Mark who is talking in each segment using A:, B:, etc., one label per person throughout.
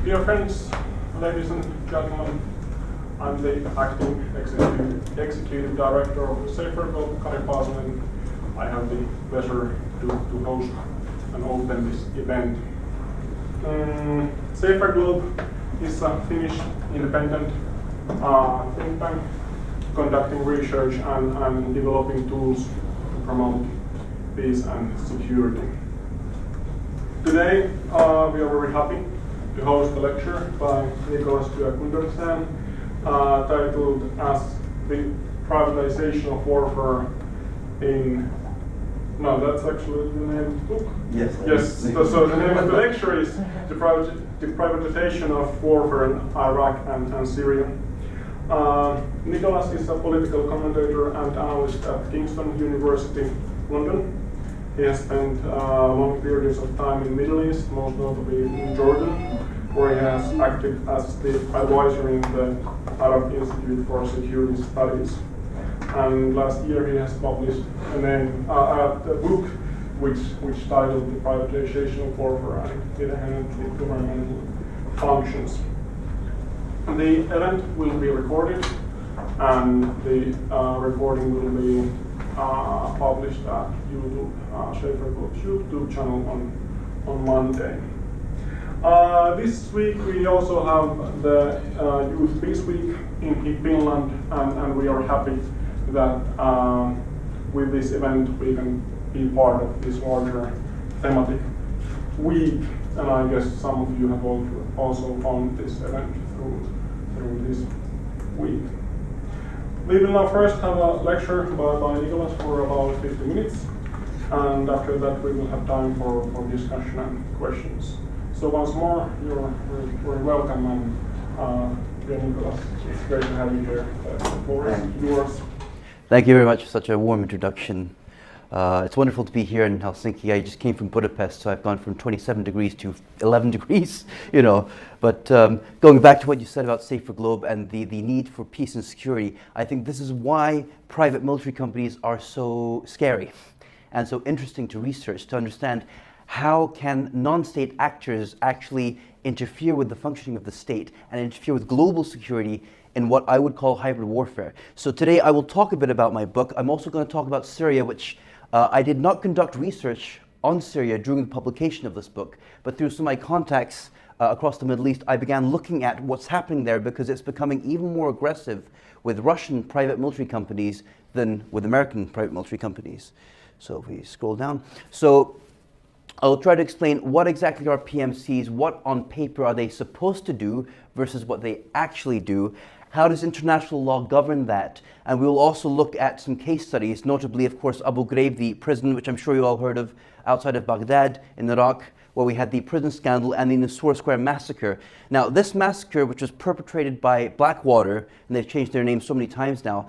A: Dear friends, ladies and gentlemen, I'm the acting executive director of SaferGlobe, Kari Paasonen, and I have the pleasure to host and open this event. SaferGlobe is a Finnish independent think tank conducting research and developing tools to promote peace and security. Today, we are very happy to host a lecture by Nicolai Due-Gundersen titled as the Privatization of Warfare in... No, that's actually the name of the book.
B: Yes.
A: So the name of the lecture is the Privatization of Warfare in Iraq and Syria. Nicholas is a political commentator and analyst at Kingston University, London. He has spent long periods of time in the Middle East, most notably in Jordan, where he has acted as the advisor in the Arab Institute for Security Studies. And last year he has published a book which titled The Privatization of Warfare and Independent Governmental Functions. The event will be recorded, and the recording will be published at YouTube, SaferGlobe's YouTube channel on Monday. This week we also have the Youth Peace Week in Finland, and we are happy that with this event we can be part of this larger thematic week, and I guess some of you have also found this event through this week. We will now first have a lecture by Nicholas for about 50 minutes, and after that we will have time for discussion and questions. So once more, you're very welcome, and dear Nicholas, it's great to have you here. The floor is yours.
B: Thank you very much for such a warm introduction. It's wonderful to be here in Helsinki. I just came from Budapest, so I've gone from 27 degrees to 11 degrees, you know. But going back to what you said about SaferGlobe and the need for peace and security, I think this is why private military companies are so scary and so interesting to research, to understand how can non-state actors actually interfere with the functioning of the state and interfere with global security in what I would call hybrid warfare. So today I will talk a bit about my book. I'm also going to talk about Syria, which I did not conduct research on Syria during the publication of this book, but through some of my contacts across the Middle East, I began looking at what's happening there, because it's becoming even more aggressive with Russian private military companies than with American private military companies. So if we scroll down. So I'll try to explain what exactly are PMCs, what on paper are they supposed to do versus what they actually do. How does international law govern that? And we will also look at some case studies, notably, of course, Abu Ghraib, the prison, which I'm sure you all heard of, outside of Baghdad in Iraq, where we had the prison scandal, and the Nisour Square Massacre. Now, this massacre, which was perpetrated by Blackwater, and they've changed their name so many times now,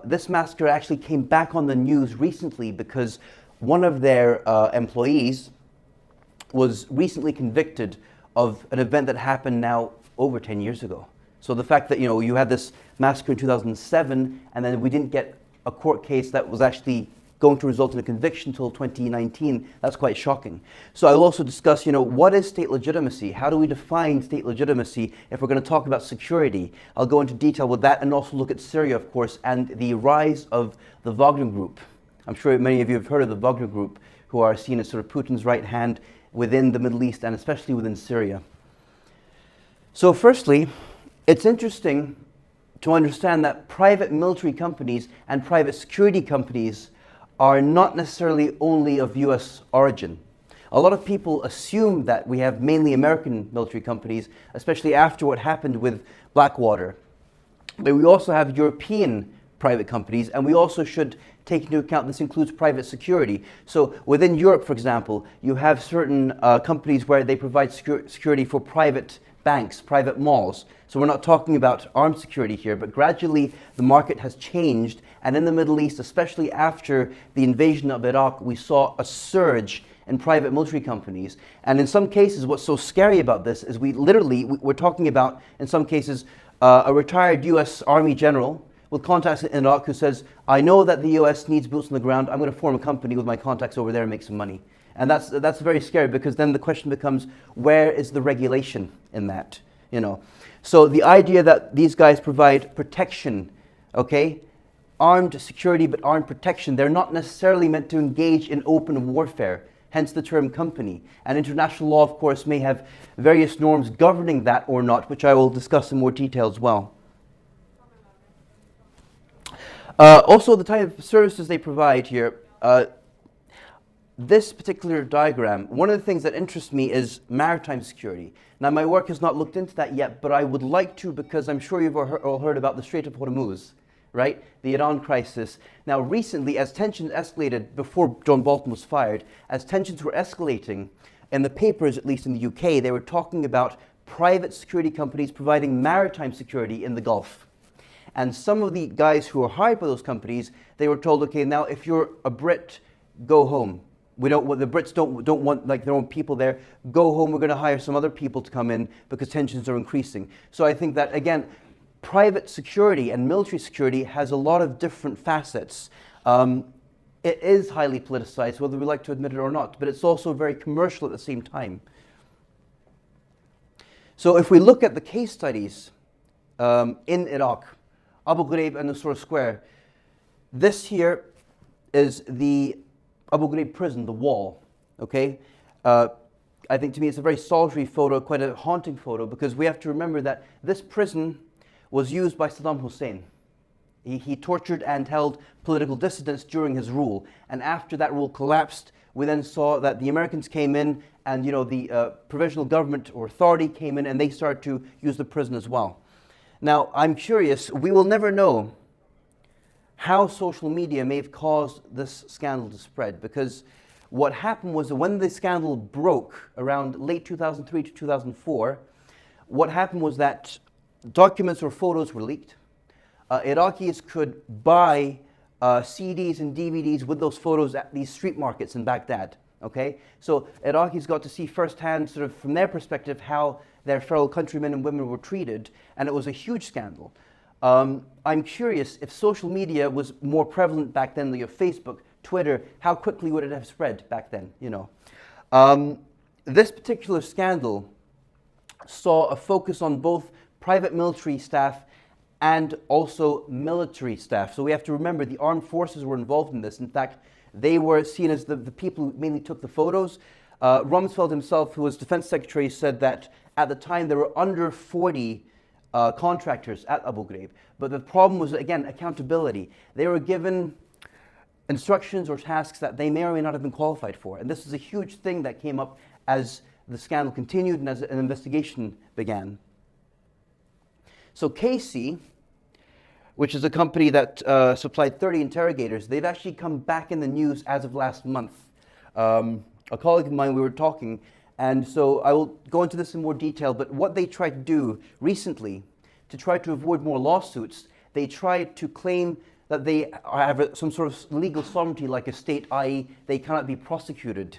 B: this massacre actually came back on the news recently because one of their employees was recently convicted of an event that happened now over 10 years ago. So the fact that, you know, you had this massacre in 2007, and then we didn't get a court case that was actually going to result in a conviction until 2019, that's quite shocking. So I will also discuss, you know, what is state legitimacy? How do we define state legitimacy if we're going to talk about security? I'll go into detail with that, and also look at Syria, of course, and the rise of the Wagner Group. I'm sure many of you have heard of the Wagner Group, who are seen as sort of Putin's right hand within the Middle East, and especially within Syria. So firstly, it's interesting to understand that private military companies and private security companies are not necessarily only of US origin. A lot of people assume that we have mainly American military companies, especially after what happened with Blackwater. But we also have European private companies, and we also should take into account this includes private security. So within Europe, for example, you have certain companies where they provide security for private banks, private malls. So we're not talking about armed security here, but gradually the market has changed. And in the Middle East, especially after the invasion of Iraq, we saw a surge in private military companies. And in some cases, what's so scary about this is we're talking about, in some cases, a retired US Army general with contacts in Iraq who says, I know that the US needs boots on the ground, I'm going to form a company with my contacts over there and make some money. And that's very scary, because then the question becomes, where is the regulation in that? So the idea that these guys provide protection, okay, armed security but armed protection, they're not necessarily meant to engage in open warfare, hence the term company. And international law, of course, may have various norms governing that or not, which I will discuss in more detail as well. Also, the type of services they provide here. This particular diagram, one of the things that interests me is maritime security. Now, my work has not looked into that yet, but I would like to, because I'm sure you've all heard about the Strait of Hormuz, right? The Iran crisis. Now, recently, as tensions escalated, before John Bolton was fired, as tensions were escalating, in the papers, at least in the UK, they were talking about private security companies providing maritime security in the Gulf. And some of the guys who were hired by those companies, they were told, okay, now if you're a Brit, go home. The Brits don't want like their own people there. Go home. We're going to hire some other people to come in because tensions are increasing. So I think that, again, private security and military security has a lot of different facets. It is highly politicized, whether we like to admit it or not, but it's also very commercial at the same time. So if we look at the case studies in Iraq, Abu Ghraib and Nisour Square, this here is the Abu Ghraib prison, the wall, okay? I think to me it's a very solitary photo, quite a haunting photo, because we have to remember that this prison was used by Saddam Hussein. He tortured and held political dissidents during his rule. And after that rule collapsed, we then saw that the Americans came in and the provisional government or authority came in and they started to use the prison as well. Now, I'm curious, we will never know how social media may have caused this scandal to spread, because what happened was that when the scandal broke around late 2003 to 2004, what happened was that documents or photos were leaked. Iraqis could buy CDs and DVDs with those photos at these street markets in Baghdad. Okay, so Iraqis got to see firsthand, sort of from their perspective, how their fellow countrymen and women were treated, and it was a huge scandal. I'm curious if social media was more prevalent back then, like Facebook, Twitter, how quickly would it have spread back then? This particular scandal saw a focus on both private military staff and also military staff. So we have to remember the armed forces were involved in this. In fact, they were seen as the people who mainly took the photos. Rumsfeld himself, who was defense secretary, said that at the time there were under 40 contractors at Abu Ghraib. But the problem was, again, accountability. They were given instructions or tasks that they may or may not have been qualified for. And this is a huge thing that came up as the scandal continued and as an investigation began. So Casey, which is a company that supplied 30 interrogators, they've actually come back in the news as of last month. A colleague of mine, we were talking, and so I will go into this in more detail, but what they tried to do recently to try to avoid more lawsuits, they tried to claim that they have some sort of legal sovereignty like a state, i.e. they cannot be prosecuted.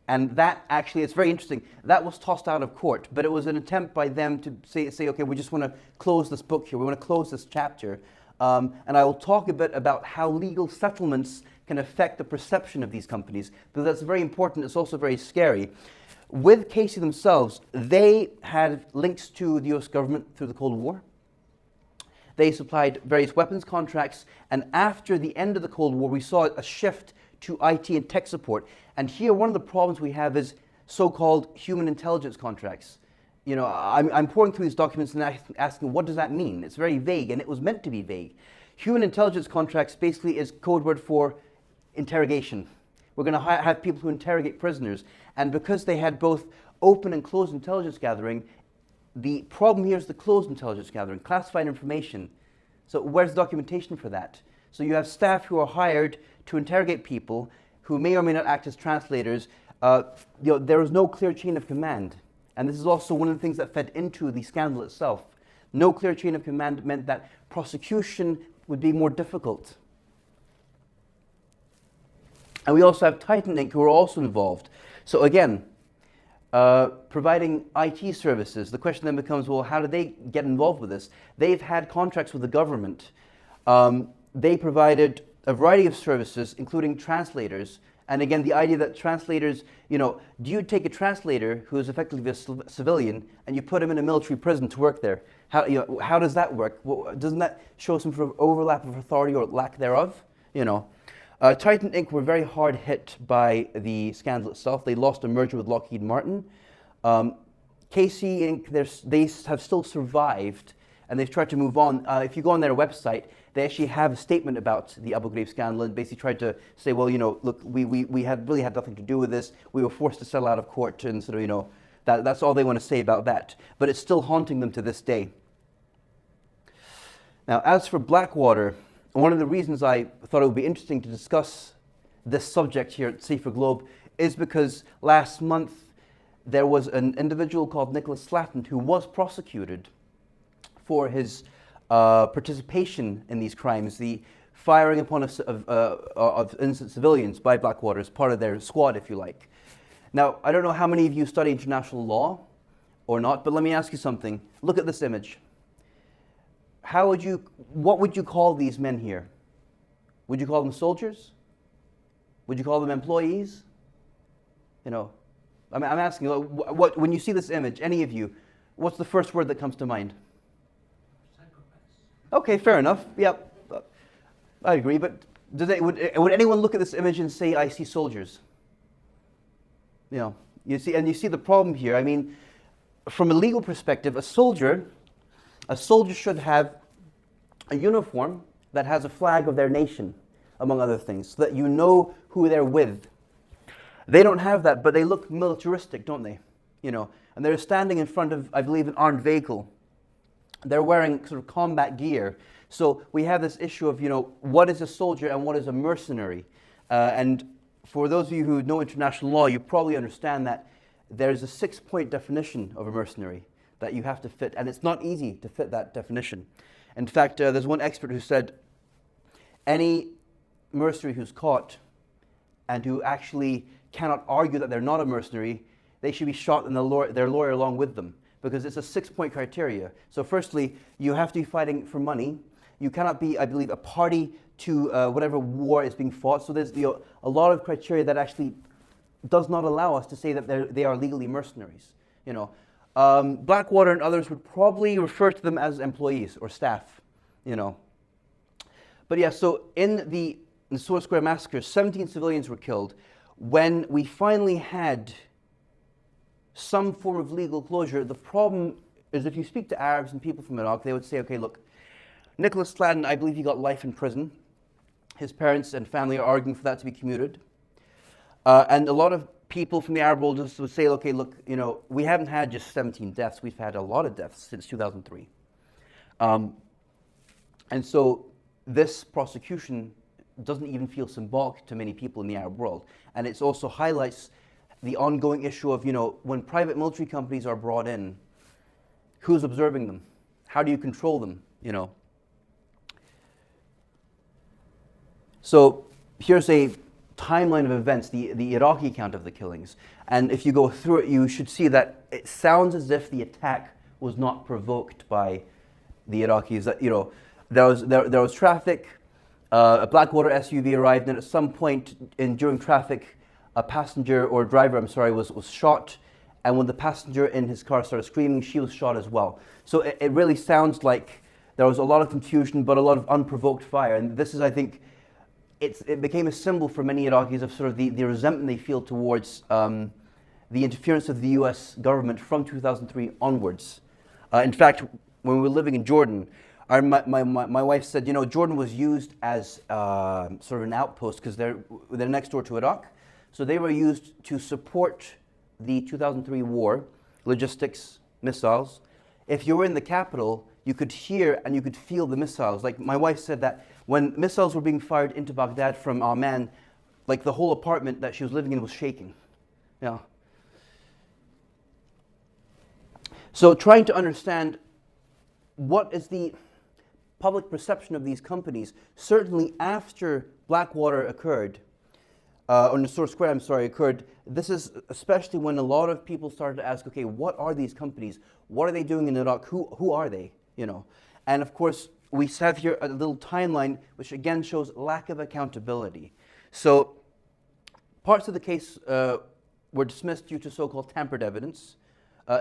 B: And that actually, it's very interesting, that was tossed out of court, but it was an attempt by them to say okay, we just want to close this book here, we want to close this chapter. And I will talk a bit about how legal settlements can affect the perception of these companies, because that's very important, it's also very scary. With Casey themselves, they had links to the US government through the Cold War. They supplied various weapons contracts, and after the end of the Cold War, we saw a shift to IT and tech support. And here, one of the problems we have is so-called human intelligence contracts. I'm pouring through these documents and asking, what does that mean? It's very vague, and it was meant to be vague. Human intelligence contracts basically is code word for interrogation. We're going to have people who interrogate prisoners. And because they had both open and closed intelligence gathering, the problem here is the closed intelligence gathering, classified information. So where's the documentation for that? So you have staff who are hired to interrogate people who may or may not act as translators. There is no clear chain of command. And this is also one of the things that fed into the scandal itself. No clear chain of command meant that prosecution would be more difficult. And we also have Titan Inc. who are also involved. So again, providing IT services, the question then becomes, well, how do they get involved with this? They've had contracts with the government. They provided a variety of services, including translators And again, the idea that translators, do you take a translator who is effectively a civilian and you put him in a military prison to work there? How does that work? Well, doesn't that show some sort of overlap of authority or lack thereof? Titan Inc. were very hard hit by the scandal itself. They lost a merger with Lockheed Martin. KC Inc., they have still survived, and they've tried to move on. If you go on their website, they actually have a statement about the Abu Ghraib scandal and basically tried to say, well, look, we had really had nothing to do with this. We were forced to settle out of court, and sort of, that's all they want to say about that. But it's still haunting them to this day. Now, as for Blackwater, one of the reasons I thought it would be interesting to discuss this subject here at SaferGlobe is because last month there was an individual called Nicholas Slatton who was prosecuted for his participation in these crimes, the firing upon of innocent civilians by Blackwater as part of their squad, if you like. Now, I don't know how many of you study international law or not, but let me ask you something. Look at this image. What would you call these men here? Would you call them soldiers? Would you call them employees? I'm asking you, when you see this image, any of you, what's the first word that comes to mind? Psychopaths. Okay, fair enough. Yep, I agree. But would anyone look at this image and say, "I see soldiers"? You see the problem here. I mean, from a legal perspective, a soldier should have a uniform that has a flag of their nation, among other things, so that you know who they're with. They don't have that, but they look militaristic, don't they? And they're standing in front of, I believe, an armed vehicle. They're wearing sort of combat gear. So we have this issue of, what is a soldier and what is a mercenary? And for those of you who know international law, you probably understand that there's a 6-point definition of a mercenary that you have to fit, and it's not easy to fit that definition. In fact, there's one expert who said any mercenary who's caught and who actually cannot argue that they're not a mercenary, they should be shot and their lawyer along with them, because it's a 6-point criteria. So firstly, you have to be fighting for money. You cannot be, I believe, a party to whatever war is being fought. So there's a lot of criteria that actually does not allow us to say that they are legally mercenaries. Blackwater and others would probably refer to them as employees or staff, But yeah, so in the Nisour Square Massacre, 17 civilians were killed. When we finally had some form of legal closure, the problem is if you speak to Arabs and people from Iraq, they would say, okay, look, Nicholas Slatton, I believe he got life in prison. His parents and family are arguing for that to be commuted. And a lot of people from the Arab world just would say, okay, look, we haven't had just 17 deaths. We've had a lot of deaths since 2003. And so this prosecution doesn't even feel symbolic to many people in the Arab world. And it also highlights the ongoing issue of, when private military companies are brought in, who's observing them? How do you control them, So here's a timeline of events, the Iraqi account of the killings. And if you go through it, you should see that it sounds as if the attack was not provoked by the Iraqis. That, there was traffic, a Blackwater SUV arrived, and at some point during traffic, a passenger or driver, was shot. And when the passenger in his car started screaming, she was shot as well. So it really sounds like there was a lot of confusion, but a lot of unprovoked fire. And this is, I think, it became a symbol for many Iraqis of sort of the resentment they feel towards the interference of the US government from 2003 onwards. In fact, when we were living in Jordan, my wife said, Jordan was used as sort of an outpost because they're next door to Iraq. So they were used to support the 2003 war, logistics, missiles. If you were in the capital, you could hear and you could feel the missiles. Like my wife said that when missiles were being fired into Baghdad from Amman, like the whole apartment that she was living in was shaking. Yeah. So trying to understand what is the public perception of these companies, certainly after Blackwater occurred, or Nisour Square, occurred, this is especially when a lot of people started to ask, okay, what are these companies? What are they doing in Iraq? Who are they? And of course, we have here a little timeline, which again shows lack of accountability. So parts of the case were dismissed due to so-called tampered evidence.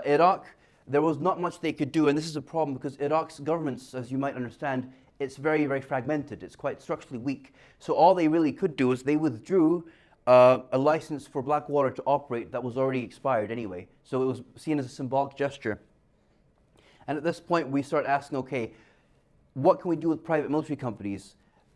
B: Iraq, there was not much they could do, and this is a problem because Iraq's governments, as you might understand, it's very, very fragmented. It's quite structurally weak. So all they really could do is they withdrew a license for Blackwater to operate that was already expired anyway. So it was seen as a symbolic gesture. And at this point, we start asking, okay, what can we do with private military companies?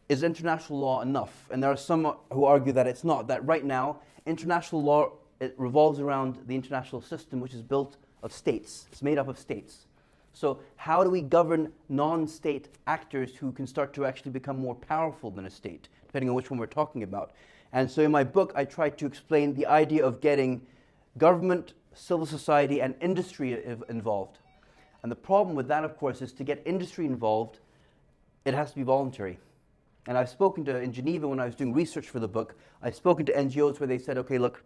B: Is international law enough? And there are some who argue that it's not, that right now, international law, it revolves around the international system, which is built of states. It's made up of states. So how do we govern non-state actors who can start to actually become more powerful than a state, depending on which one we're talking about? And so in my book, I tried to explain the idea of getting government, civil society, and industry involved. And the problem with that, of course, is to get industry involved, it has to be voluntary. And I've spoken to, in Geneva, when I was doing research for the book, I've spoken to NGOs where they said, okay, look,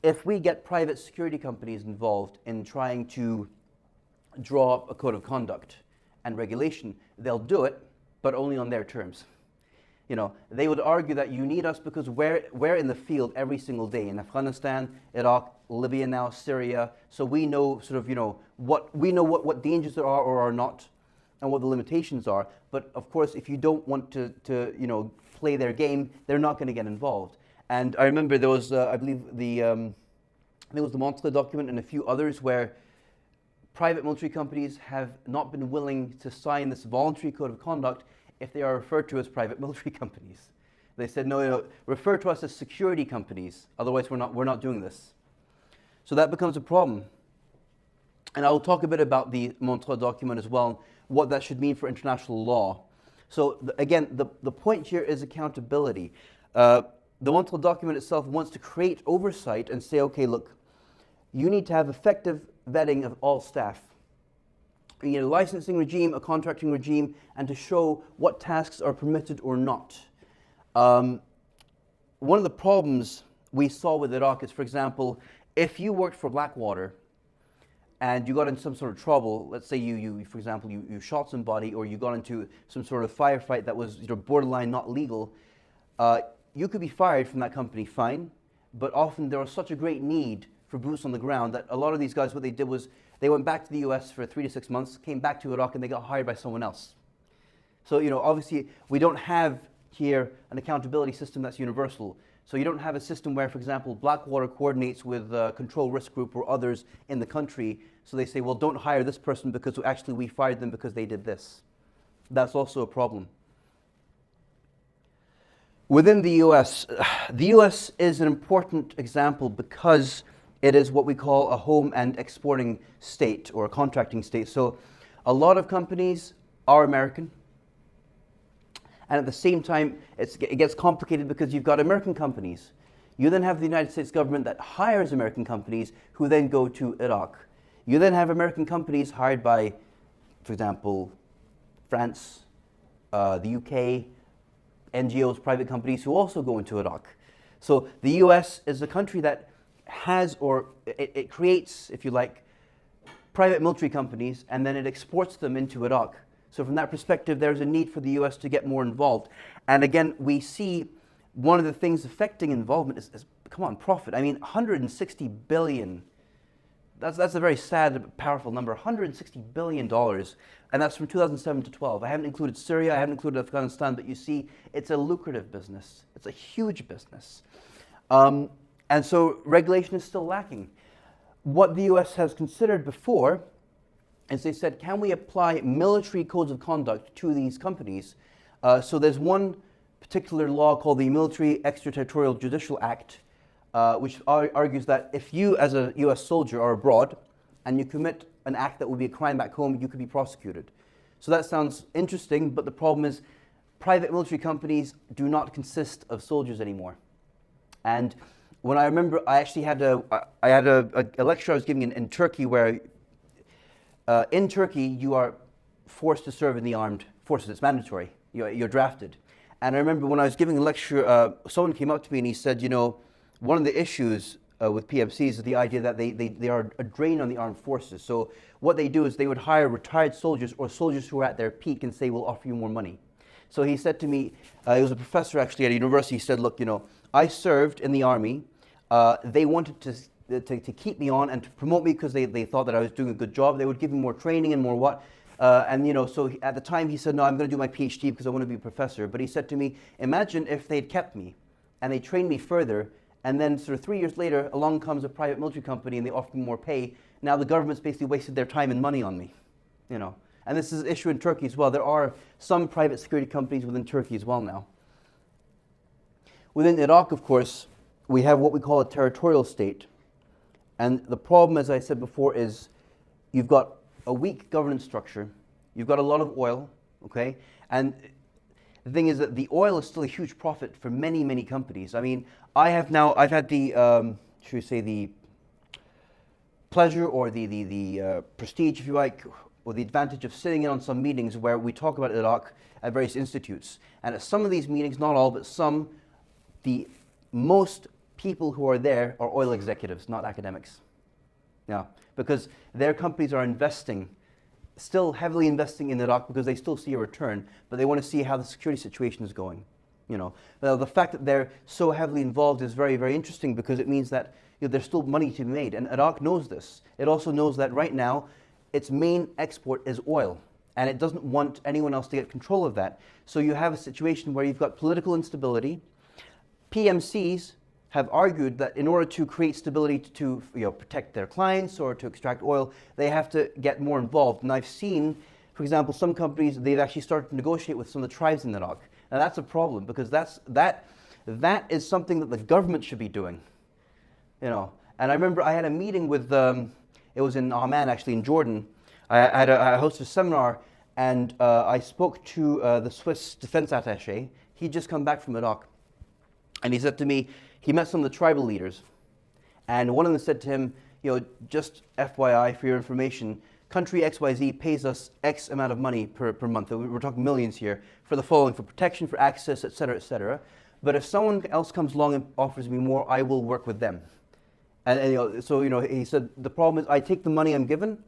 B: if we get private security companies involved in trying to draw up a code of conduct and regulation, they'll do it, but only on their terms. You know, they would argue that you need us because we're in the field every single day in Afghanistan, Iraq, Libya now, Syria. So we know sort of, you know, what dangers there are or are not, and what the limitations are. But of course, if you don't want to you know, play their game, they're not going to get involved. And I remember there was, I believe I think it was the Montreux document and a few others where private military companies have not been willing to sign this voluntary code of conduct if they are referred to as private military companies. They said, no, refer to us as security companies, otherwise we're not doing this. So that becomes a problem. And I will talk a bit about the Montreux document as well, what that should mean for international law. So again, the point here is accountability. The Montreux document itself wants to create oversight and say, okay, look, you need to have effective vetting of all staff. You need a licensing regime, a contracting regime, and to show what tasks are permitted or not. One of the problems we saw with Iraq is, for example, if you worked for Blackwater and you got in some sort of trouble, let's say you for example, you shot somebody or you got into some sort of firefight that was, you know, borderline not legal, you could be fired from that company, fine, but often there was such a great need for boots on the ground that a lot of these guys, what they did was they went back to the US for 3 to 6 months, came back to Iraq, and they got hired by someone else. So, you know, obviously we don't have here an accountability system that's universal. So you don't have a system where, for example, Blackwater coordinates with Control Risk Group or others in the country. So they say, well, don't hire this person because actually we fired them because they did this. That's also a problem. Within the US is an important example because it is what we call a home and exporting state or a contracting state. So a lot of companies are American. And at the same time, it gets complicated because you've got American companies. You then have the United States government that hires American companies who then go to Iraq. You then have American companies hired by, for example, France, the UK, NGOs, private companies who also go into Iraq. So the US is a country that has, or it creates, if you like, private military companies, and then it exports them into Iraq. So from that perspective, there's a need for the US to get more involved. And again, we see one of the things affecting involvement is come on, profit. I mean, 160 billion. That's a very sad, powerful number, $160 billion. And that's from 2007 to 12. I haven't included Syria, I haven't included Afghanistan, but you see, it's a lucrative business. It's a huge business. And so regulation is still lacking. What the US has considered before is they said, can we apply military codes of conduct to these companies? So there's one particular law called the Military Extraterritorial Judicial Act, which argues that if you as a US soldier are abroad and you commit an act that would be a crime back home, you could be prosecuted. So that sounds interesting, but the problem is private military companies do not consist of soldiers anymore. And when I remember, I actually had a lecture I was giving in Turkey where in Turkey, you are forced to serve in the armed forces. It's mandatory. You're drafted. And I remember when I was giving a lecture, someone came up to me and he said, you know, one of the issues with PMCs is the idea that they are a drain on the armed forces. So what they do is they would hire retired soldiers or soldiers who are at their peak and say, we'll offer you more money. So he said to me, he was a professor actually at a university, he said, look, I served in the army. They wanted to keep me on and to promote me because they thought that I was doing a good job. They would give me more training and more what. So at the time he said, no, I'm going to do my PhD because I want to be a professor. But he said to me, imagine if they'd kept me and they trained me further, and then sort of 3 years later, along comes a private military company and they offer me more pay. Now the government's basically wasted their time and money on me, And this is an issue in Turkey as well. There are some private security companies within Turkey as well now. Within Iraq, of course, we have what we call a territorial state. And the problem, as I said before, is you've got a weak governance structure. You've got a lot of oil, okay? And the thing is that the oil is still a huge profit for many, many companies. I mean, I've had the, should we say, the pleasure or the prestige, if you like, or the advantage of sitting in on some meetings where we talk about Iraq at various institutes. And at some of these meetings, not all, but some, the most people who are there are oil executives, not academics. Yeah, because their companies are still heavily investing in Iraq because they still see a return, but they want to see how the security situation is going. Now, the fact that they're so heavily involved is very, very interesting because it means that there's still money to be made, and Iraq knows this. It also knows that right now, its main export is oil, and it doesn't want anyone else to get control of that. So you have a situation where you've got political instability. PMCs have argued that in order to create stability to protect their clients or to extract oil, they have to get more involved. And I've seen, for example, some companies, they've actually started to negotiate with some of the tribes in Iraq. Now that's a problem because that is something that the government should be doing. And I remember I had a meeting with, it was in Amman actually, in Jordan. I hosted a seminar and I spoke to the Swiss defense attaché. He'd just come back from Iraq. And he said to me, he met some of the tribal leaders, and one of them said to him, just FYI for your information, country XYZ pays us X amount of money per month. We're talking millions here for the following, for protection, for access, et cetera, et cetera. But if someone else comes along and offers me more, I will work with them. So he said, the problem is I take the money I'm given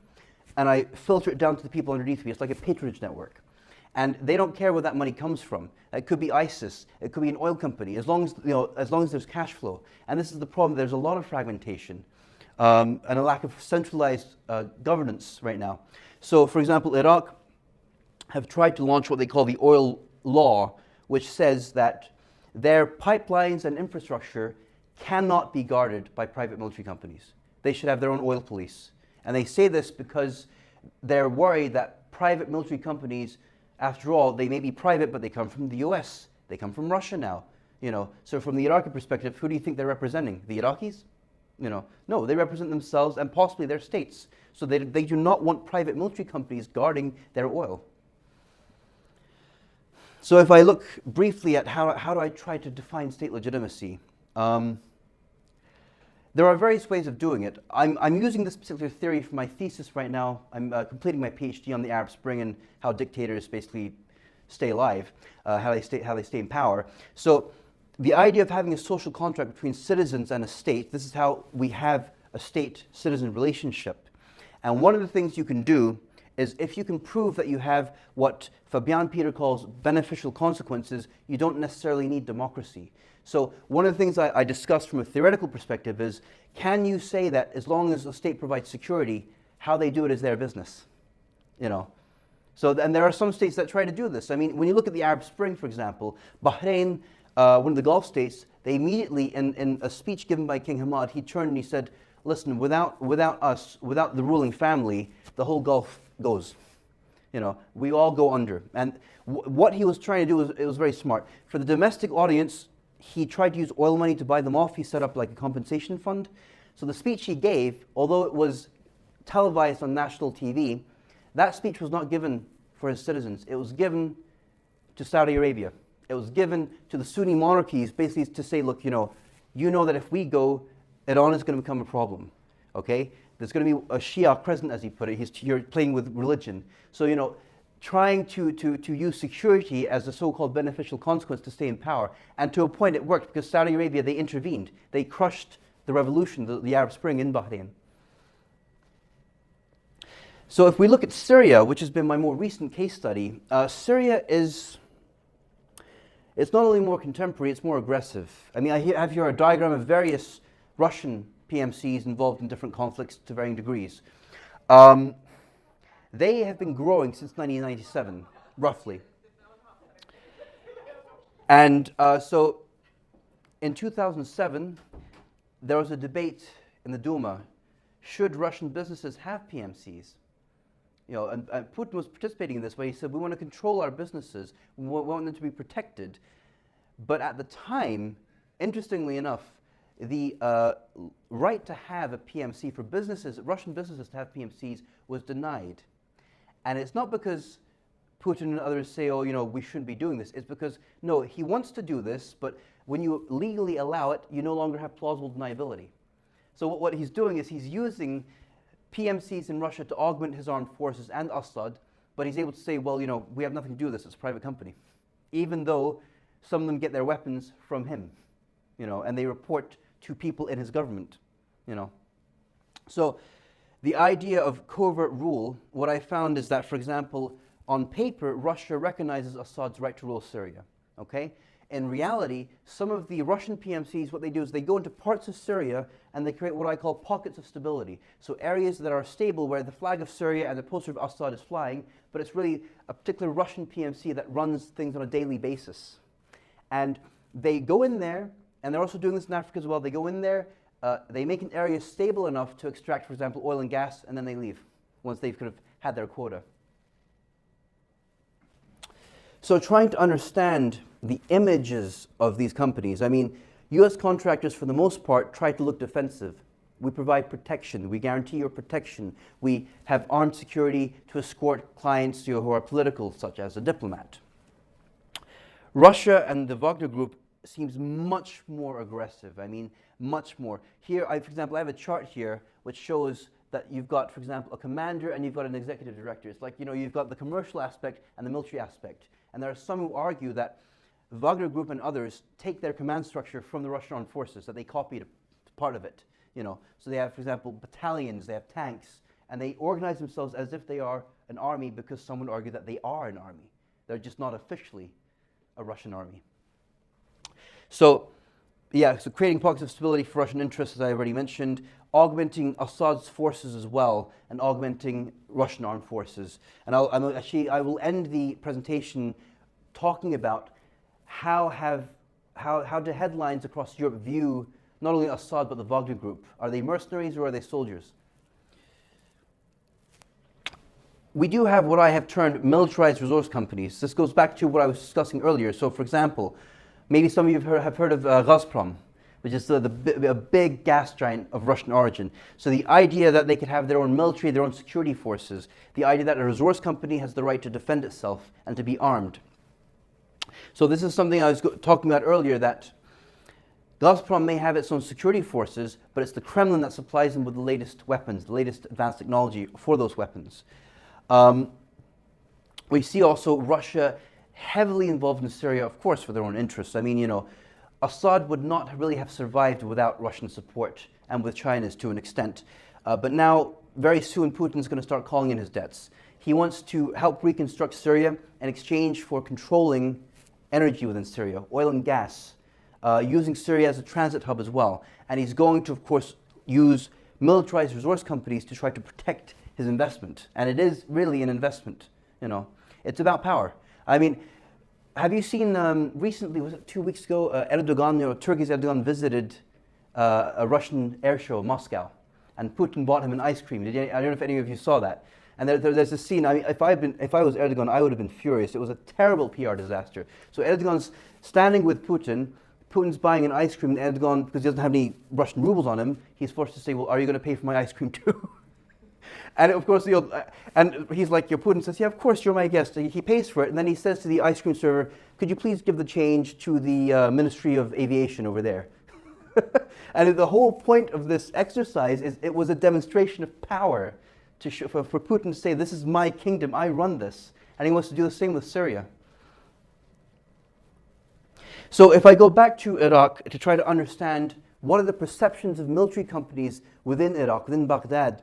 B: and I filter it down to the people underneath me. It's like a patronage network. And they don't care where that money comes from. It could be ISIS, it could be an oil company, as long as there's cash flow. And this is the problem. There's a lot of fragmentation and a lack of centralized governance right now. So, for example, Iraq have tried to launch what they call the oil law, which says that their pipelines and infrastructure cannot be guarded by private military companies. They should have their own oil police. And they say this because they're worried that private military companies, after all, they may be private, but they come from the US. They come from Russia now. So from the Iraqi perspective, who do you think they're representing? The Iraqis? No, they represent themselves and possibly their states. So they do not want private military companies guarding their oil. So if I look briefly at how do I try to define state legitimacy, there are various ways of doing it. I'm using this particular theory for my thesis right now. I'm completing my PhD on the Arab Spring and how dictators basically stay alive, how they stay in power. So the idea of having a social contract between citizens and a state, this is how we have a state-citizen relationship. And one of the things you can do is if you can prove that you have what Fabian Peter calls beneficial consequences, you don't necessarily need democracy. So one of the things I discussed from a theoretical perspective is, can you say that as long as the state provides security, how they do it is their business? So and there are some states that try to do this. I mean, when you look at the Arab Spring, for example, Bahrain, one of the Gulf states, they immediately, in a speech given by King Hamad, he turned and he said, listen, without us, without the ruling family, the whole Gulf goes. We all go under. And what he was trying to do it was very smart. For the domestic audience, he tried to use oil money to buy them off. He set up like a compensation fund. So the speech he gave, although it was televised on national TV, that speech was not given for his citizens. It was given to Saudi Arabia. It was given to the Sunni monarchies, basically to say, look, you know that if we go, Iran is going to become a problem. Okay? There's going to be a Shia president, as he put it. You're playing with religion. So, trying to use security as a so-called beneficial consequence to stay in power. And to a point it worked because Saudi Arabia, they intervened. They crushed the revolution, the Arab Spring in Bahrain. So if we look at Syria, which has been my more recent case study, Syria is It's not only more contemporary, it's more aggressive. I mean, I have here a diagram of various Russian PMCs involved in different conflicts to varying degrees. They have been growing since 1997, roughly. And so in 2007, there was a debate in the Duma, should Russian businesses have PMCs? You know, and Putin was participating in this way. He said, we want to control our businesses. We want them to be protected. But at the time, interestingly enough, the right to have a PMC for businesses, Russian businesses to have PMCs, was denied. And it's not because Putin and others say, oh, you know, we shouldn't be doing this. It's because, no, he wants to do this, but when you legally allow it, you no longer have plausible deniability. So what he's doing is he's using PMCs in Russia to augment his armed forces and Assad, but he's able to say, well, you know, we have nothing to do with this, it's a private company. Even though some of them get their weapons from him, you know, and they report to people in his government, you know. So the idea of covert rule, what I found is that, for example, on paper, Russia recognizes Assad's right to rule Syria, okay? In reality, some of the Russian PMCs, what they do is they go into parts of Syria and they create what I call pockets of stability. So areas that are stable where the flag of Syria and the poster of Assad is flying, but it's really a particular Russian PMC that runs things on a daily basis. And they go in there, and they're also doing this in Africa as well, they go in there, they make an area stable enough to extract, for example, oil and gas, and then they leave once they've kind of had their quota. So trying to understand the images of these companies, I mean, US contractors for the most part try to look defensive. We provide protection, we guarantee your protection, we have armed security to escort clients who are political, such as a diplomat. Russia and the Wagner Group seems much more aggressive, I mean, much more. Here, for example, I have a chart here which shows that you've got, for example, a commander and you've got an executive director. It's like, you know, you've got the commercial aspect and the military aspect. And there are some who argue that Wagner Group and others take their command structure from the Russian armed forces, that they copied part of it, you know. So they have, for example, battalions, they have tanks, and they organize themselves as if they are an army because some would argue that they are an army. They're just not officially a Russian army. So, yeah, so creating pockets of stability for Russian interests, as I already mentioned, augmenting Assad's forces as well, and augmenting Russian armed forces. And I will end the presentation talking about how do headlines across Europe view not only Assad but the Wagner Group. Are they mercenaries or are they soldiers? We do have what I have termed militarized resource companies. This goes back to what I was discussing earlier. So, for example, maybe some of you have heard of Gazprom, which is a big gas giant of Russian origin. So the idea that they could have their own military, their own security forces, the idea that a resource company has the right to defend itself and to be armed. So this is something I was talking about earlier, that Gazprom may have its own security forces, but it's the Kremlin that supplies them with the latest weapons, the latest advanced technology for those weapons. We see also Russia heavily involved in Syria, of course, for their own interests. I mean, you know, Assad would not really have survived without Russian support and with China's to an extent. But now, very soon, Putin's going to start calling in his debts. He wants to help reconstruct Syria in exchange for controlling energy within Syria, oil and gas, using Syria as a transit hub as well. And he's going to, of course, use militarized resource companies to try to protect his investment. And it is really an investment, you know. It's about power. I mean, have you seen recently, was it 2 weeks ago, Erdogan, you know, Turkey's Erdogan visited a Russian air show, Moscow, and Putin bought him an ice cream. I don't know if any of you saw that. And there's a scene, I mean, if I was Erdogan, I would have been furious. It was a terrible PR disaster. So Erdogan's standing with Putin, Putin's buying an ice cream, and Erdogan, because he doesn't have any Russian rubles on him, he's forced to say, well, are you going to pay for my ice cream too? And of course, and he's like, Putin says, yeah, of course, you're my guest. He pays for it, and then he says to the ice cream server, could you please give the change to the Ministry of Aviation over there? And the whole point of this exercise is it was a demonstration of power to for Putin to say, this is my kingdom, I run this. And he wants to do the same with Syria. So if I go back to Iraq to try to understand what are the perceptions of military companies within Iraq, within Baghdad,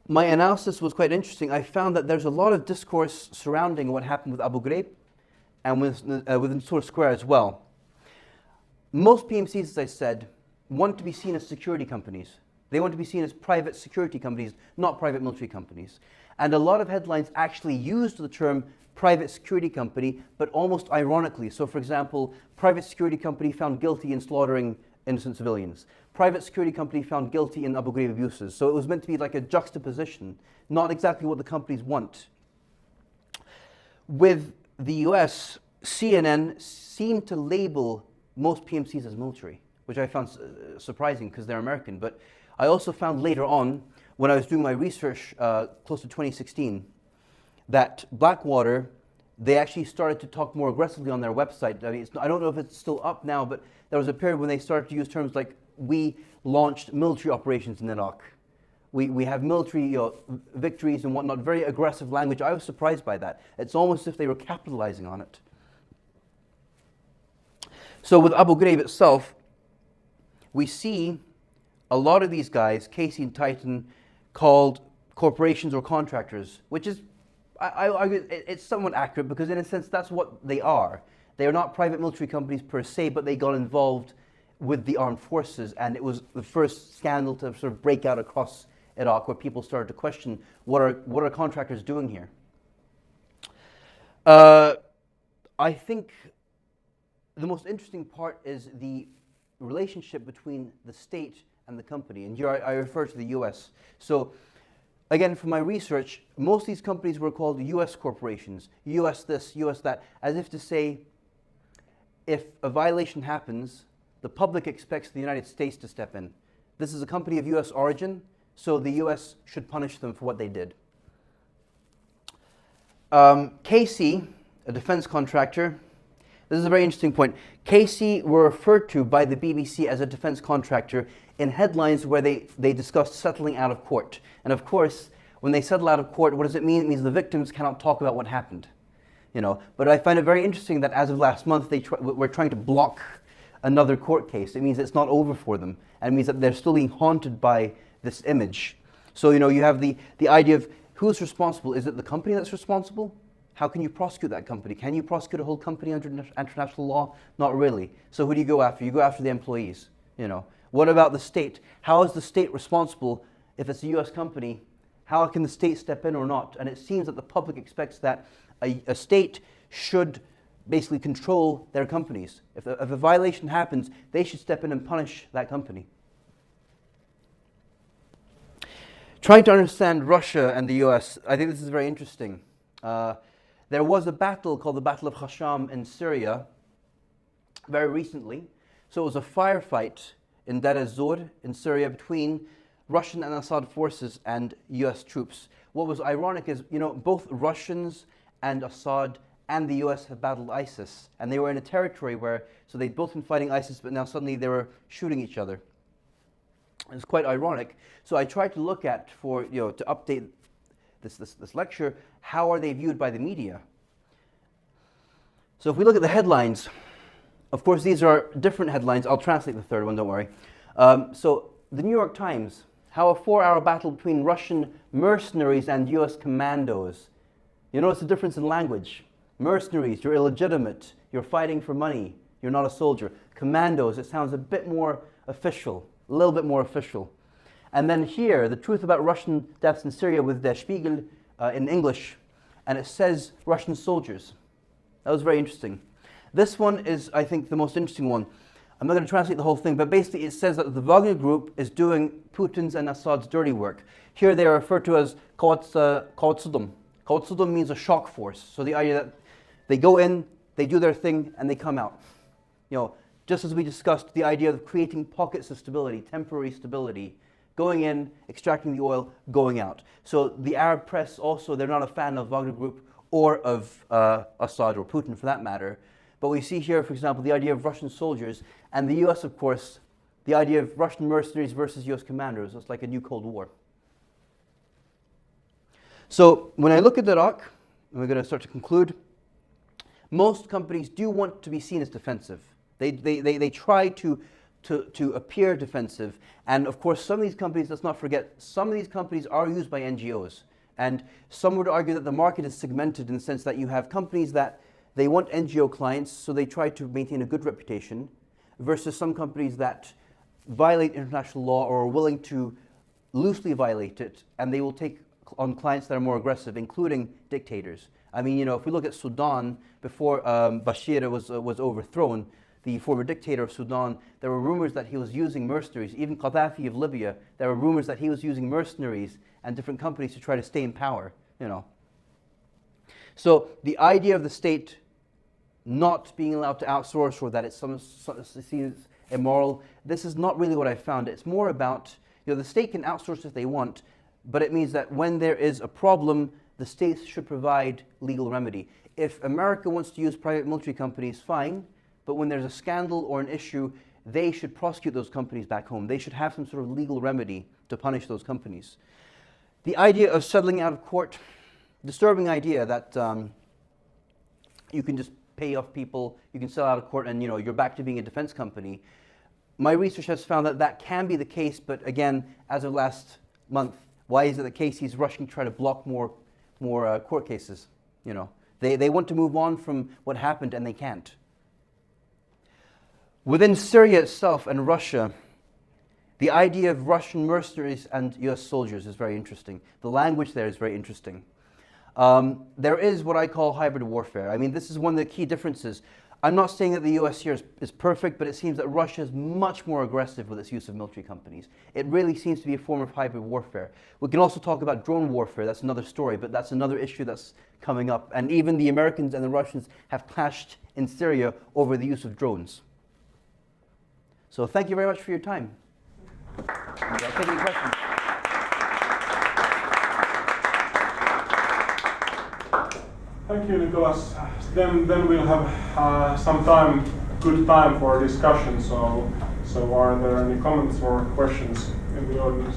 B: my analysis was quite interesting. I found that there's a lot of discourse surrounding what happened with Abu Ghraib and within Nisour Square as well. Most PMCs, as I said, want to be seen as security companies. They want to be seen as private security companies, not private military companies. And a lot of headlines actually used the term private security company, but almost ironically. So for example, private security company found guilty in slaughtering innocent civilians. Private security company found guilty in Abu Ghraib abuses. So it was meant to be like a juxtaposition, not exactly what the companies want. With the US, CNN seemed to label most PMCs as military, which I found surprising because they're American. But I also found later on, when I was doing my research close to 2016, that Blackwater, they actually started to talk more aggressively on their website. I mean, I don't know if it's still up now, but there was a period when they started to use terms like, we launched military operations in Iraq. We have military victories and whatnot, very aggressive language. I was surprised by that. It's almost as if they were capitalizing on it. So with Abu Ghraib itself, we see a lot of these guys, Casey and Titan, called corporations or contractors, which is, I argue, it's somewhat accurate because in a sense that's what they are. They are not private military companies per se, but they got involved with the armed forces, and it was the first scandal to sort of break out across Iraq where people started to question what are contractors doing here. I think the most interesting part is the relationship between the state and the company, and here I refer to the US. So again, from my research, most of these companies were called US corporations, US this, US that, as if to say, if a violation happens, the public expects the United States to step in. This is a company of US origin, so the US should punish them for what they did. Casey, a defense contractor, this is a very interesting point. Casey were referred to by the BBC as a defense contractor in headlines where they discussed settling out of court. And of course, when they settle out of court, what does it mean? It means the victims cannot talk about what happened. But I find it very interesting that as of last month, we're trying to block another court case. It means it's not over for them. And it means that they're still being haunted by this image. So, you have the idea of who's responsible. Is it the company that's responsible? How can you prosecute that company? Can you prosecute a whole company under international law? Not really. So who do you go after? You go after the employees. What about the state? How is the state responsible if it's a US company? How can the state step in or not? And it seems that the public expects that a state should basically control their companies. If a violation happens, they should step in and punish that company. Trying to understand Russia and the US, I think this is very interesting. There was a battle called the Battle of Hashem in Syria very recently. So it was a firefight in Deir ez-Zor in Syria between Russian and Assad forces and US troops. What was ironic is, both Russians and Assad and the US have battled ISIS. And they were in a territory where, so they'd both been fighting ISIS, but now suddenly they were shooting each other. It's quite ironic. So I tried to look at, to update this lecture, how are they viewed by the media? So if we look at the headlines, of course these are different headlines. I'll translate the third one, don't worry. So the New York Times, how a 4-hour battle between Russian mercenaries and US commandos. You notice the difference in language. Mercenaries, you're illegitimate, you're fighting for money, you're not a soldier. Commandos, it sounds a bit more official, a little bit more official. And then here, the truth about Russian deaths in Syria with Der Spiegel in English, and it says Russian soldiers. That was very interesting. This one is, I think, the most interesting one. I'm not going to translate the whole thing, but basically it says that the Wagner Group is doing Putin's and Assad's dirty work. Here they are referred to as Kawatsudum. Kawatsudum means a shock force. So the idea that they go in, they do their thing, and they come out. Just as we discussed, the idea of creating pockets of stability, temporary stability, going in, extracting the oil, going out. So the Arab press also, they're not a fan of Wagner Group or of Assad or Putin for that matter. But we see here, for example, the idea of Russian soldiers, and the US, of course, the idea of Russian mercenaries versus US commandos. It's like a new Cold War. So when I look at Iraq, and we're going to start to conclude, most companies do want to be seen as defensive. They try to appear defensive. And of course, some of these companies, let's not forget, some of these companies are used by NGOs. And some would argue that the market is segmented in the sense that you have companies that they want NGO clients, so they try to maintain a good reputation, versus some companies that violate international law or are willing to loosely violate it, and they will take on clients that are more aggressive, including dictators. I mean, if we look at Sudan, before Bashir was overthrown, the former dictator of Sudan, there were rumors that he was using mercenaries. Even Gaddafi of Libya, there were rumors that he was using mercenaries and different companies to try to stay in power, So the idea of the state not being allowed to outsource, or that it's seen as immoral, this is not really what I found. It's more about, the state can outsource if they want, but it means that when there is a problem, the states should provide legal remedy. If America wants to use private military companies, fine, but when there's a scandal or an issue, they should prosecute those companies back home. They should have some sort of legal remedy to punish those companies. The idea of settling out of court, disturbing idea that you can just pay off people, you can settle out of court, and you're back to being a defense company. My research has found that that can be the case, but again, as of last month, why is it the case? He's rushing to try to block more court cases. They want to move on from what happened, and they can't. Within Syria itself and Russia, the idea of Russian mercenaries and US soldiers is very interesting. The language there is very interesting. There is what I call hybrid warfare. I mean, this is one of the key differences. I'm not saying that the US here is perfect, but it seems that Russia is much more aggressive with its use of military companies. It really seems to be a form of hybrid warfare. We can also talk about drone warfare. That's another story, but that's another issue that's coming up. And even the Americans and the Russians have clashed in Syria over the use of drones. So thank you very much for your time. I'll take any questions.
A: Thank you, Nicholas. Then we'll have some good time for discussion. So are there any comments or questions in the audience?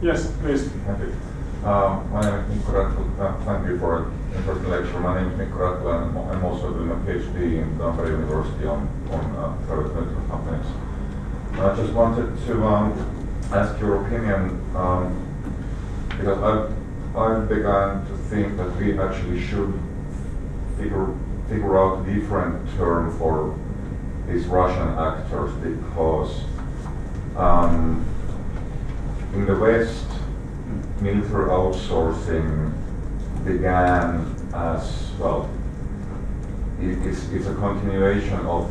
A: Yes, please.
C: Thank you. My name is Nicolai Due-Gundersen. Thank you for the interesting lecture. My name is Nicolai Due-Gundersen, and I'm also doing a PhD in Tampere University on private military companies. I just wanted to ask your opinion, because I've begun to think that we actually should figure out a different term for these Russian actors, because in the West, military outsourcing began as, well, it's a continuation of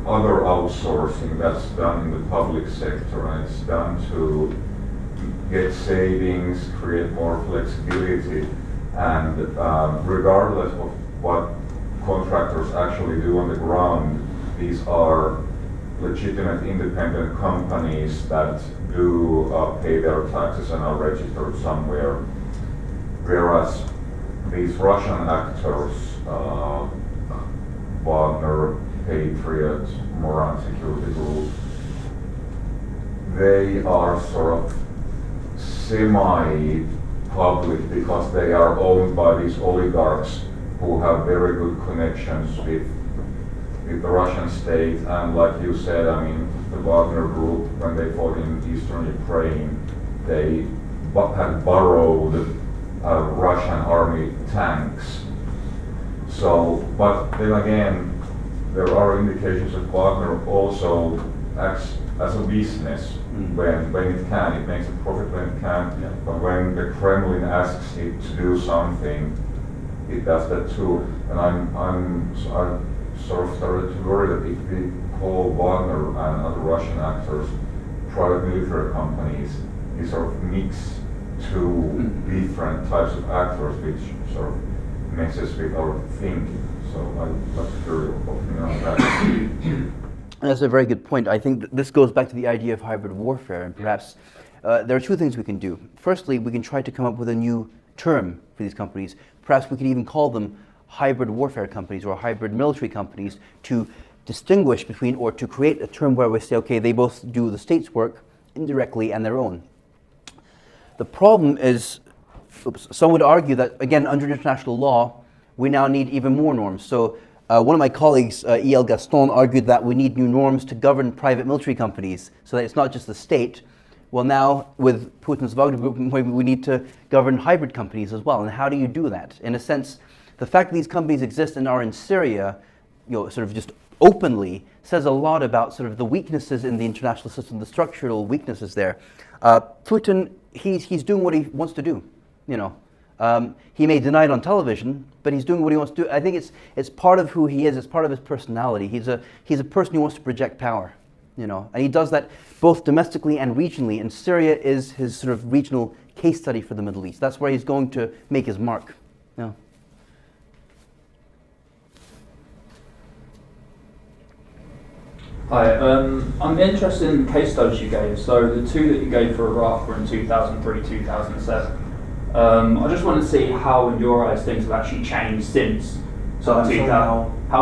C: other outsourcing that's done in the public sector, and it's done to get savings, create more flexibility, and regardless of what contractors actually do on the ground, these are legitimate independent companies that do pay their taxes and are registered somewhere, whereas these Russian actors, Wagner, Patriot, Maritime Security Group, they are sort of semi-public because they are owned by these oligarchs who have very good connections with the Russian state. And like you said, I mean, the Wagner Group, when they fought in eastern Ukraine, they had borrowed Russian army tanks. So, but then again, there are indications that Wagner also acts as a business when it can. It makes a profit when it can, yeah. But when the Kremlin asks it to do something, it does that too. And I'm sort of started to worry that if we call Wagner and other Russian actors private military companies, we sort of mix two different types of actors, which sort of messes with our thinking. So I'd love to hear your opinion on that.
B: That's a very good point. I think this goes back to the idea of hybrid warfare, and perhaps there are two things we can do. Firstly, we can try to come up with a new term for these companies. Perhaps we could even call them hybrid warfare companies or hybrid military companies to distinguish between, or to create a term where we say, okay, they both do the state's work indirectly and their own. The problem is, some would argue that, again, under international law, we now need even more norms. So one of my colleagues, E.L. Gaston, argued that we need new norms to govern private military companies, so that it's not just the state. Well, now with Putin's Wagner Group, maybe we need to govern hybrid companies as well. And how do you do that? In a sense, the fact that these companies exist and are in Syria, sort of just openly, says a lot about sort of the weaknesses in the international system, the structural weaknesses there. Putin, he's doing what he wants to do, He may deny it on television, but he's doing what he wants to do. I think it's part of who he is. It's part of his personality. He's a person who wants to project power, and he does that both domestically and regionally. And Syria is his sort of regional case study for the Middle East. That's where he's going to make his mark.
D: Hi, I'm interested in the case studies you gave. So the two that you gave for Iraq were in 2003, 2007. I just want to see how, in your eyes, things have actually changed since. How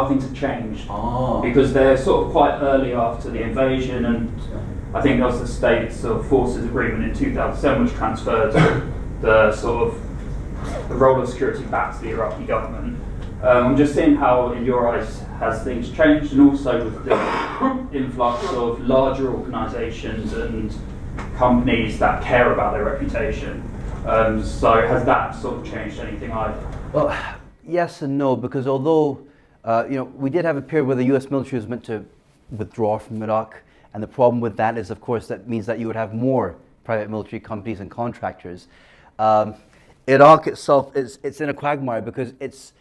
D: things have changed. Because they're sort of quite early after the invasion, and I think there was the States of Forces Agreement in 2007 which transferred the sort of the role of security back to the Iraqi government. I'm just seeing how, in your eyes, has things changed, and also with the influx of larger organisations and companies that care about their reputation. So has that sort of changed anything either?
B: Well, yes and no, because although we did have a period where the US military was meant to withdraw from Iraq, and the problem with that is, of course, that means that you would have more private military companies and contractors. Iraq itself it's in a quagmire because it's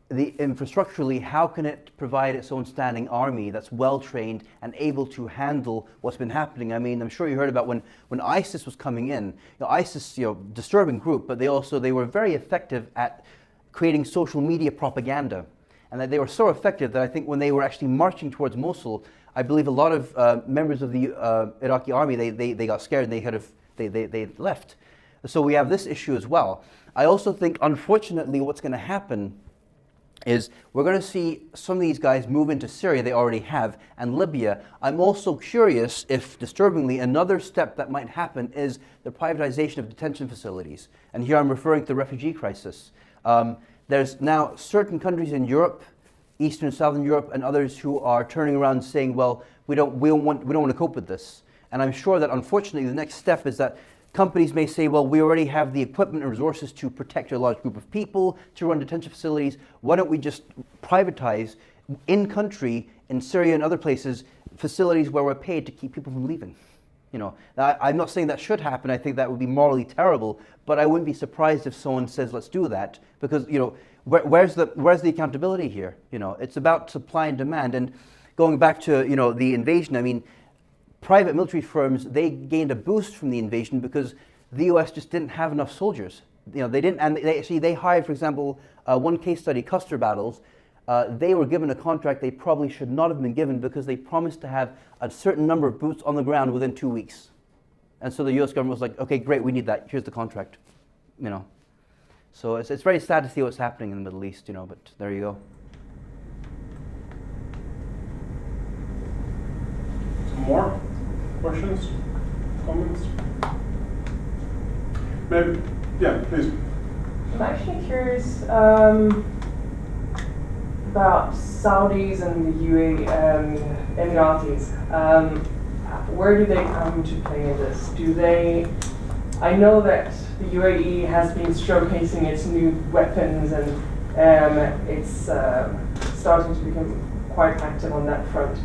B: infrastructurally, how can it provide its own standing army that's well trained and able to handle what's been happening? I mean, I'm sure you heard about when ISIS was coming in. ISIS, disturbing group, but they were very effective at creating social media propaganda, and that they were so effective that I think when they were actually marching towards Mosul, I believe a lot of members of the Iraqi army they got scared and they left. So we have this issue as well. I also think, unfortunately, what's going to happen is we're going to see some of these guys move into Syria, they already have, and Libya. I'm also curious if, disturbingly, another step that might happen is the privatization of detention facilities. And here I'm referring to the refugee crisis. There's now certain countries in Europe, Eastern and Southern Europe, and others who are turning around saying, well, we don't want to cope with this. And I'm sure that, unfortunately, the next step is that companies may say, well, we already have the equipment and resources to protect a large group of people, to run detention facilities. Why don't we just privatize in country, in Syria and other places, facilities where we're paid to keep people from leaving? Now, I'm not saying that should happen. I think that would be morally terrible, but I wouldn't be surprised if someone says, let's do that, because, where's the accountability here? It's about supply and demand. And going back to, the invasion, I mean, private military firms, they gained a boost from the invasion because the US just didn't have enough soldiers. They didn't, and they hired, for example, one case study, Custer Battles. They were given a contract they probably should not have been given because they promised to have a certain number of boots on the ground within 2 weeks. And so the US government was like, okay, great, we need that. Here's the contract. So it's very sad to see what's happening in the Middle East, but there you go.
A: Some more questions, comments? Maybe, yeah, please.
E: I'm actually curious about Saudis and the Emiratis. Where do they come to play in this? I know that the UAE has been showcasing its new weapons and it's starting to become quite active on that front.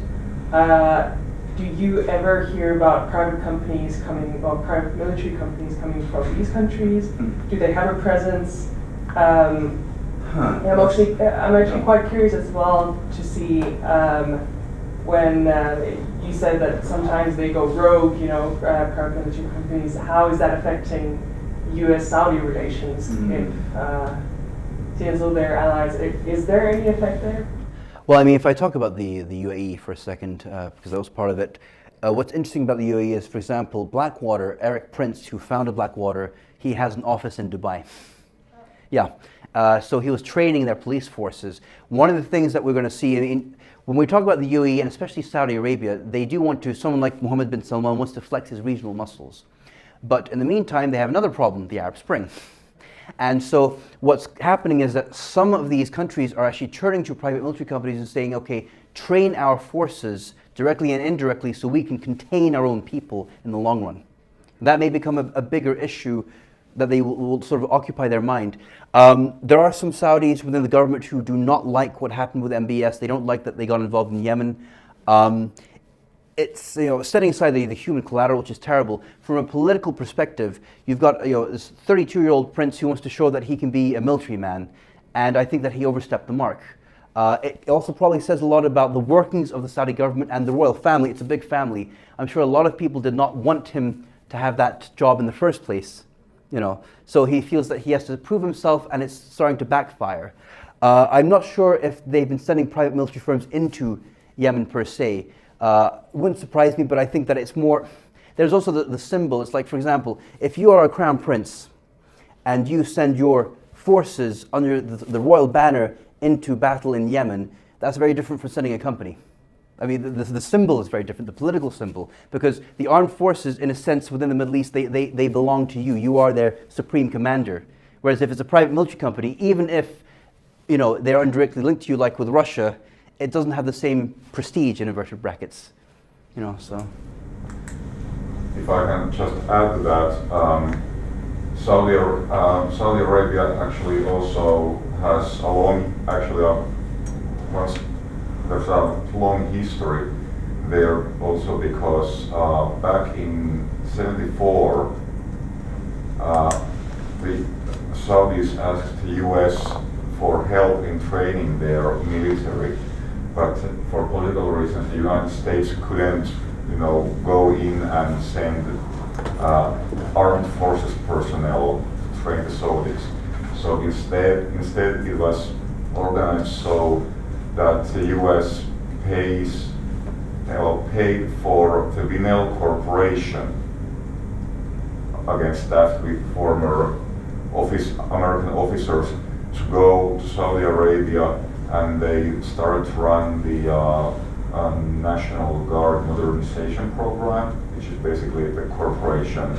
E: Do you ever hear about private companies coming, or private military companies coming from these countries? Do they have a presence? I'm actually quite curious as well to see when you said that sometimes they go rogue, private military companies. How is that affecting US-Saudi relations? If they're allies, is there any effect there?
B: Well, I mean, if I talk about the UAE for a second, because that was part of it, what's interesting about the UAE is, for example, Blackwater, Eric Prince, who founded Blackwater, he has an office in Dubai. Yeah, so he was training their police forces. One of the things that we're going to see, when we talk about the UAE, and especially Saudi Arabia, they do want to, someone like Mohammed bin Salman wants to flex his regional muscles. But in the meantime, they have another problem, the Arab Spring. And so what's happening is that some of these countries are actually turning to private military companies and saying, okay, train our forces directly and indirectly so we can contain our own people in the long run. That may become a bigger issue that they will sort of occupy their mind. There are some Saudis within the government who do not like what happened with MBS. They don't like that they got involved in Yemen. It's, setting aside the human collateral, which is terrible, from a political perspective, you've got this 32-year-old prince who wants to show that he can be a military man, and I think that he overstepped the mark. It also probably says a lot about the workings of the Saudi government and the royal family. It's a big family. I'm sure a lot of people did not want him to have that job in the first place, so he feels that he has to prove himself, and it's starting to backfire. I'm not sure if they've been sending private military firms into Yemen per se. Wouldn't surprise me, but I think that it's more, there's also the symbol. It's like, for example, if you are a crown prince and you send your forces under the royal banner into battle in Yemen, that's very different from sending a company. I mean, the symbol is very different, the political symbol, because the armed forces, in a sense, within the Middle East, they belong to you. You are their supreme commander. Whereas if it's a private military company, even if they're indirectly linked to you, like with Russia, it doesn't have the same prestige, in inverted brackets, so.
C: If I can just add to that, Saudi Arabia actually also has there's a long history there also, because back in '74, the Saudis asked the US for help in training their military, but for political reasons the United States couldn't go in and send armed forces personnel to train the Saudis. So instead it was organized so that the US paid for the Vinnell Corporation, again staffed with former American officers, to go to Saudi Arabia, and they started to run the National Guard modernization program, which is basically the corporation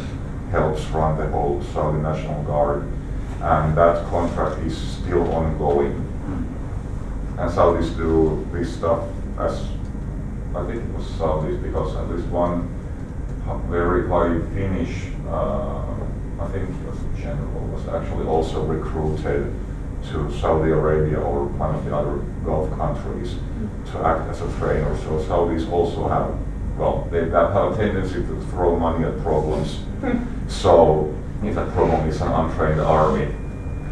C: helps run the whole Saudi National Guard, and that contract is still ongoing. And Saudis do this stuff as, I think it was Saudis, because at least one very high Finnish, I think he was a general, was actually also recruited to Saudi Arabia or one of the other Gulf countries to act as a trainer. So Saudis also have, they have a tendency to throw money at problems. So if a problem is an untrained army,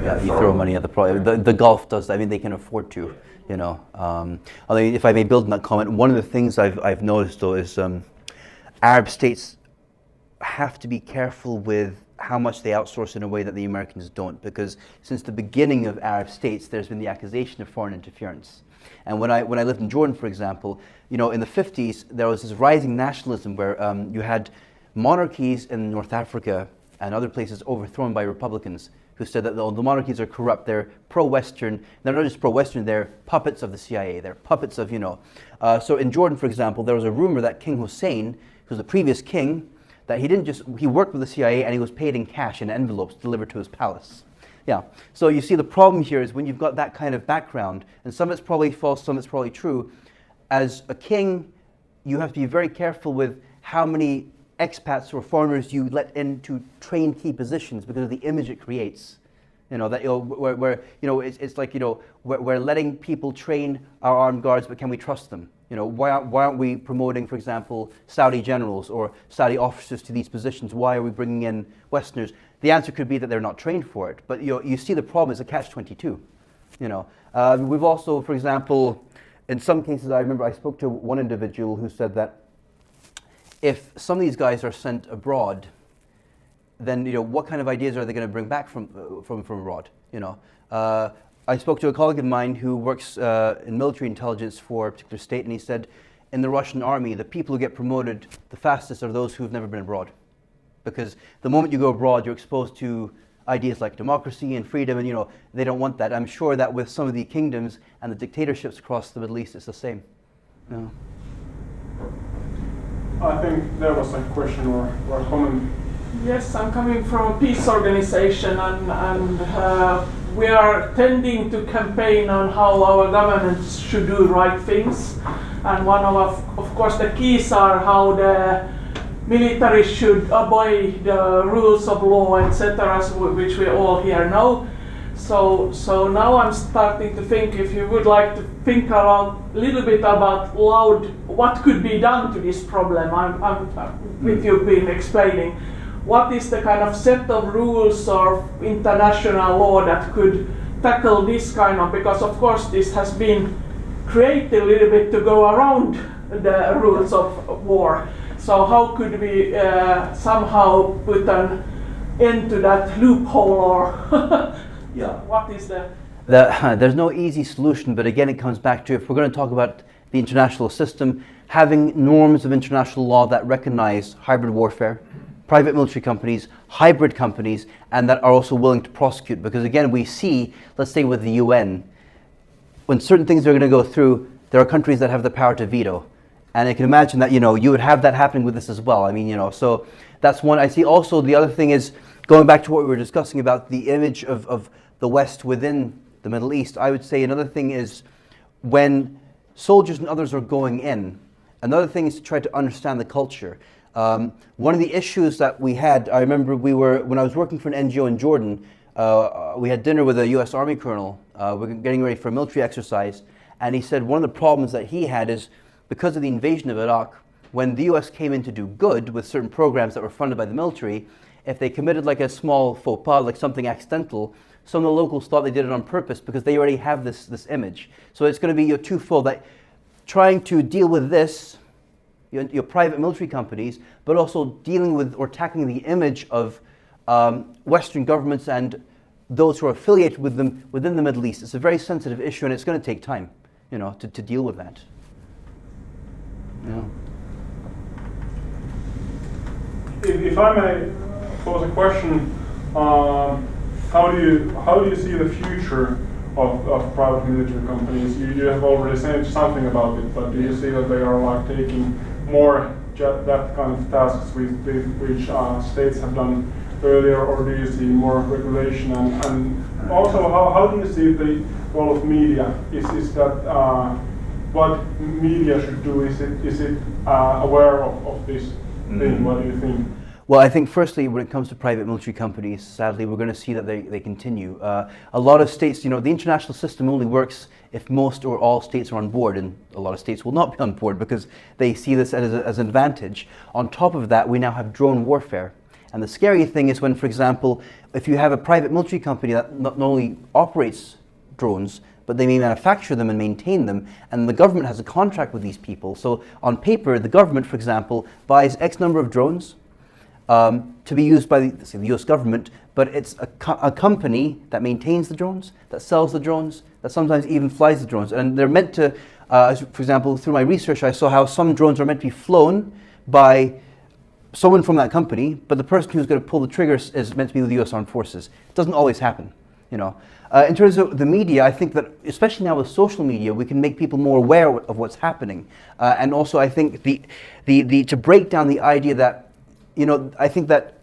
B: yeah, you throw money at the problem. The Gulf does that. I mean, they can afford to, Although, if I may build on that comment, one of the things I've noticed though is Arab states have to be careful with how much they outsource in a way that the Americans don't, because since the beginning of Arab states, there's been the accusation of foreign interference. And when I lived in Jordan, for example, in the 50s, there was this rising nationalism where you had monarchies in North Africa and other places overthrown by Republicans who said that the monarchies are corrupt, they're pro-Western. They're not just pro-Western, they're puppets of the CIA, they're puppets of, So in Jordan, for example, there was a rumor that King Hussein, who was the previous king, that he worked with the CIA and he was paid in cash in envelopes delivered to his palace. Yeah, so you see the problem here is when you've got that kind of background, and some of it's probably false, some of it's probably true, as a king, you have to be very careful with how many expats or foreigners you let in to train key positions because of the image it creates. It's like, we're letting people train our armed guards, but can we trust them? Why aren't we promoting, for example, Saudi generals or Saudi officers to these positions? Why are we bringing in Westerners? The answer could be that they're not trained for it. But you see the problem is a catch-22. We've also, for example, in some cases, I remember I spoke to one individual who said that if some of these guys are sent abroad, then what kind of ideas are they going to bring back from abroad? I spoke to a colleague of mine who works in military intelligence for a particular state, and he said, in the Russian army, the people who get promoted the fastest are those who've never been abroad. Because the moment you go abroad, you're exposed to ideas like democracy and freedom, and they don't want that. I'm sure that with some of the kingdoms and the dictatorships across the Middle East, it's the same.
A: I think there was a question or a comment.
F: Yes, I'm coming from a peace organization, and we are tending to campaign on how our governments should do right things. And one of course, the keys are how the military should obey the rules of law, etc., which we all here know. So now I'm starting to think, if you would like to think around a little bit about what could be done to this problem. With you been explaining, what is the kind of set of rules or international law that could tackle this kind of, because of course this has been created a little bit to go around the rules of war. So how could we somehow put an end to that loophole, or what is
B: there's no easy solution, but again it comes back to, if we're going to talk about the international system, having norms of international law that recognize hybrid warfare, private military companies, hybrid companies, and that are also willing to prosecute. Because again, we see, let's say with the UN, when certain things are going to go through, there are countries that have the power to veto. And I can imagine that, you would have that happening with this as well. I mean, so that's one. I see also the other thing is, going back to what we were discussing about the image of the West within the Middle East, I would say another thing is when soldiers and others are going in, another thing is to try to understand the culture. One of the issues that we had, I remember when I was working for an NGO in Jordan, we had dinner with a US Army colonel. We were getting ready for a military exercise, and he said one of the problems that he had is because of the invasion of Iraq, when the US came in to do good with certain programs that were funded by the military, if they committed like a small faux pas, like something accidental, some of the locals thought they did it on purpose because they already have this image. So it's going to be twofold, that trying to deal with this, your private military companies, but also dealing with or tackling the image of Western governments and those who are affiliated with them within the Middle East. It's a very sensitive issue, and it's going to take time, to deal with that. Yeah.
A: If I may pose a question, how do you see the future of private military companies? You have already said something about it, but do you see that they are taking more that kind of tasks which states have done earlier, or do you see more regulation? And also, how do you see the role of media? Is that what media should do? Is it aware of this thing? What do you think?
B: Well, I think firstly, when it comes to private military companies, sadly, we're going to see that they continue. A lot of states, the international system only works if most or all states are on board, and a lot of states will not be on board because they see this as an advantage. On top of that, we now have drone warfare. And the scary thing is when, for example, if you have a private military company that not only operates drones, but they may manufacture them and maintain them, and the government has a contract with these people. So on paper, the government, for example, buys X number of drones to be used by the US government, but it's a company that maintains the drones, that sells the drones, that sometimes even flies the drones. And they're meant to, for example, through my research, I saw how some drones are meant to be flown by someone from that company, but the person who's going to pull the triggers is meant to be with the US Armed Forces. It doesn't always happen, In terms of the media, I think that, especially now with social media, we can make people more aware of what's happening. And also, I think to break down the idea that, I think that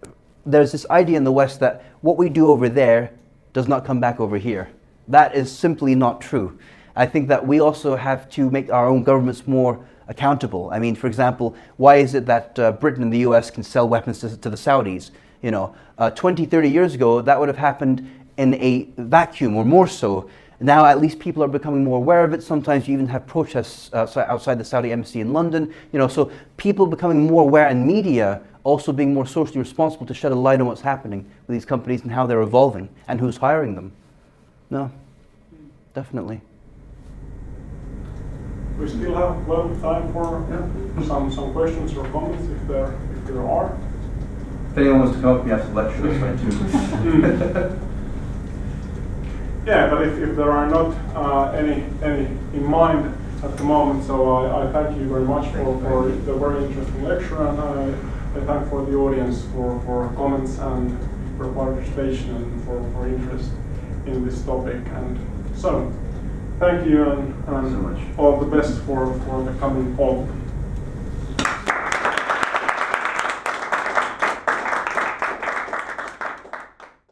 B: there's this idea in the West that what we do over there does not come back over here. That is simply not true. I think that we also have to make our own governments more accountable. I mean, for example, why is it that Britain and the US can sell weapons to the Saudis? 20, 30 years ago, that would have happened in a vacuum, or more so. Now at least people are becoming more aware of it. Sometimes you even have protests outside the Saudi embassy in London. So people becoming more aware, and media also being more socially responsible to shed a light on what's happening with these companies and how they're evolving and who's hiring them. No, definitely.
A: We still have time for some questions or comments if there are.
B: If anyone wants to come up and ask a lecture, that's fine too.
A: Yeah, but if there are not any in mind at the moment, so I thank you very much for the very interesting lecture, and I thank for the audience for comments and for participation and for interest in this topic. And so, thank you, and
B: so much.
A: All the best for the coming fall.